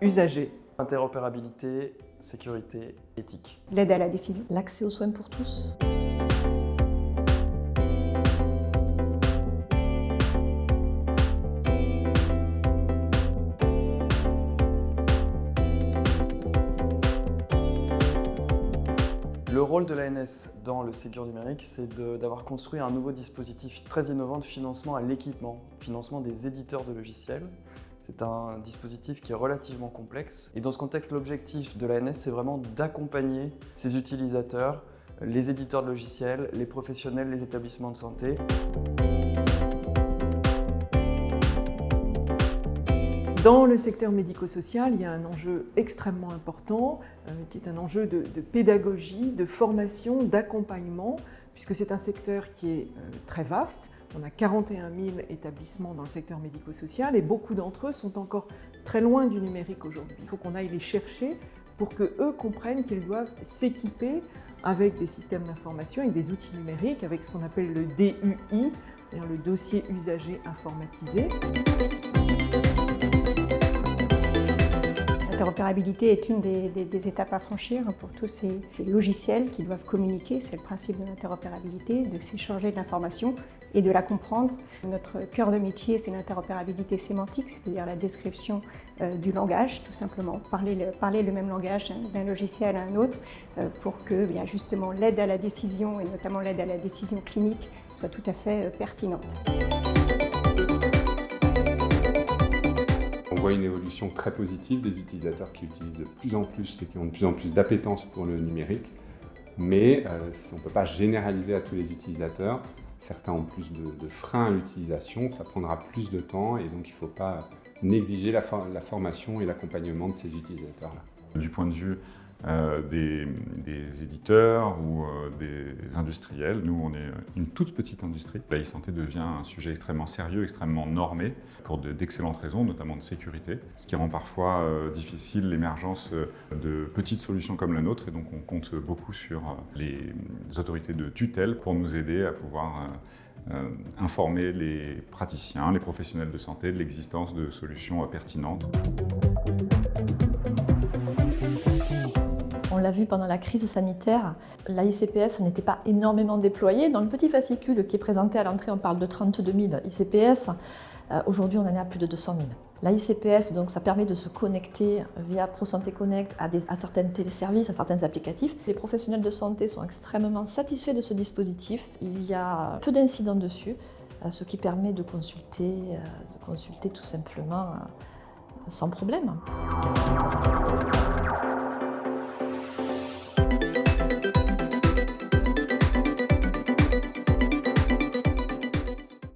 usager. Interopérabilité, sécurité, éthique. L'aide à la décision. L'accès aux soins pour tous. Le rôle de l'ANS dans le Ségur numérique, c'est d'avoir construit un nouveau dispositif très innovant de financement à l'équipement, financement des éditeurs de logiciels. C'est un dispositif qui est relativement complexe. Et dans ce contexte, l'objectif de l'ANS, c'est vraiment d'accompagner ses utilisateurs, les éditeurs de logiciels, les professionnels, les établissements de santé. Dans le secteur médico-social, il y a un enjeu extrêmement important, qui est un enjeu de pédagogie, de formation, d'accompagnement, puisque c'est un secteur qui est très vaste. On a 41 000 établissements dans le secteur médico-social et beaucoup d'entre eux sont encore très loin du numérique aujourd'hui. Il faut qu'on aille les chercher pour qu'eux comprennent qu'ils doivent s'équiper avec des systèmes d'information, avec des outils numériques, avec ce qu'on appelle le DUI, c'est-à-dire le dossier usager informatisé. L'interopérabilité est une des étapes à franchir pour tous ces logiciels qui doivent communiquer. C'est le principe de l'interopérabilité, de s'échanger de l'information et de la comprendre. Notre cœur de métier, c'est l'interopérabilité sémantique, c'est-à-dire la description du langage, tout simplement. Parler le même langage d'un logiciel à un autre pour que justement l'aide à la décision, et notamment l'aide à la décision clinique, soit tout à fait pertinente. On voit une évolution très positive des utilisateurs qui utilisent de plus en plus et qui ont de plus en plus d'appétence pour le numérique, mais on ne peut pas généraliser à tous les utilisateurs. Certains ont plus de freins à l'utilisation, ça prendra plus de temps et donc il ne faut pas négliger la formation et l'accompagnement de ces utilisateurs-là. Du point de vue des éditeurs ou des industriels, nous on est une toute petite industrie. La e-santé devient un sujet extrêmement sérieux, extrêmement normé pour d'excellentes raisons, notamment de sécurité, ce qui rend parfois difficile l'émergence de petites solutions comme la nôtre et donc on compte beaucoup sur les autorités de tutelle pour nous aider à pouvoir informer les praticiens, les professionnels de santé de l'existence de solutions pertinentes. On l'a vu pendant la crise sanitaire, la ICPS n'était pas énormément déployée. Dans le petit fascicule qui est présenté à l'entrée, on parle de 32 000 ICPS. Aujourd'hui, on en est à plus de 200 000. La ICPS, donc, ça permet de se connecter via ProSanté Connect à certains téléservices, à certains applicatifs. Les professionnels de santé sont extrêmement satisfaits de ce dispositif. Il y a peu d'incidents dessus, ce qui permet de consulter tout simplement sans problème.